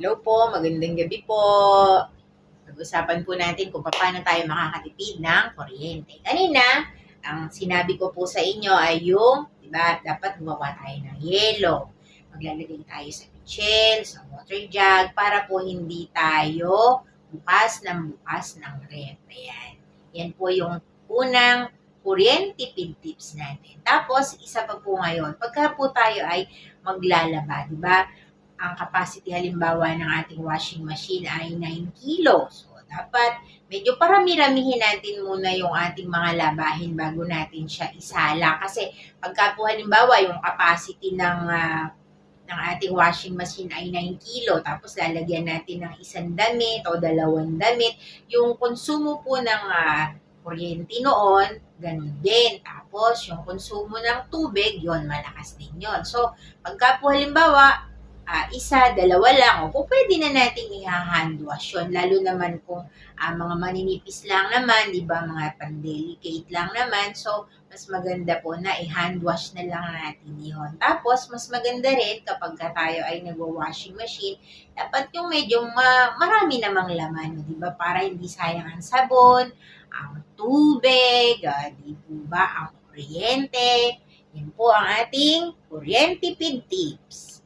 Hello po, magandang gabi po. Pag-usapan po natin kung paano tayo makakatipid ng kuryente. Kanina, ang sinabi ko po sa inyo ay yung, di ba, dapat gumawa tayo ng yelo. Maglalagay tayo sa pichel, sa water jug, para po hindi tayo bukas ng ref. Ayan. Yan po yung unang kuryente pid tips natin. Tapos, isa pa po ngayon, pagka po tayo ay maglalaba, di ba? Ang capacity halimbawa ng ating washing machine ay 9 kilos. So, dapat medyo parami-ramihin natin muna yung ating mga labahin bago natin siya isala. Kasi pagka po halimbawa yung capacity ng ating washing machine ay 9 kilo, tapos lalagyan natin ng isang damit o dalawang damit, yung konsumo po ng kuryente noon, ganun din. Tapos, yung konsumo ng tubig, yon malakas din yon. So, pagka po halimbawa, isa, dalawa lang, o kung pwede na natin i-hand wash yun, lalo naman kung mga maninipis lang naman, di ba, mga pan-delicate lang naman, so, mas maganda po na i-hand wash na lang natin yon. Tapos, mas maganda rin kapag tayo ay nagwa-washing machine, dapat yung medyo marami namang laman, di ba, para hindi sayang ang sabon, ang tubig, di po ba, ang kuryente. Yan po ang ating kuryente pid tips.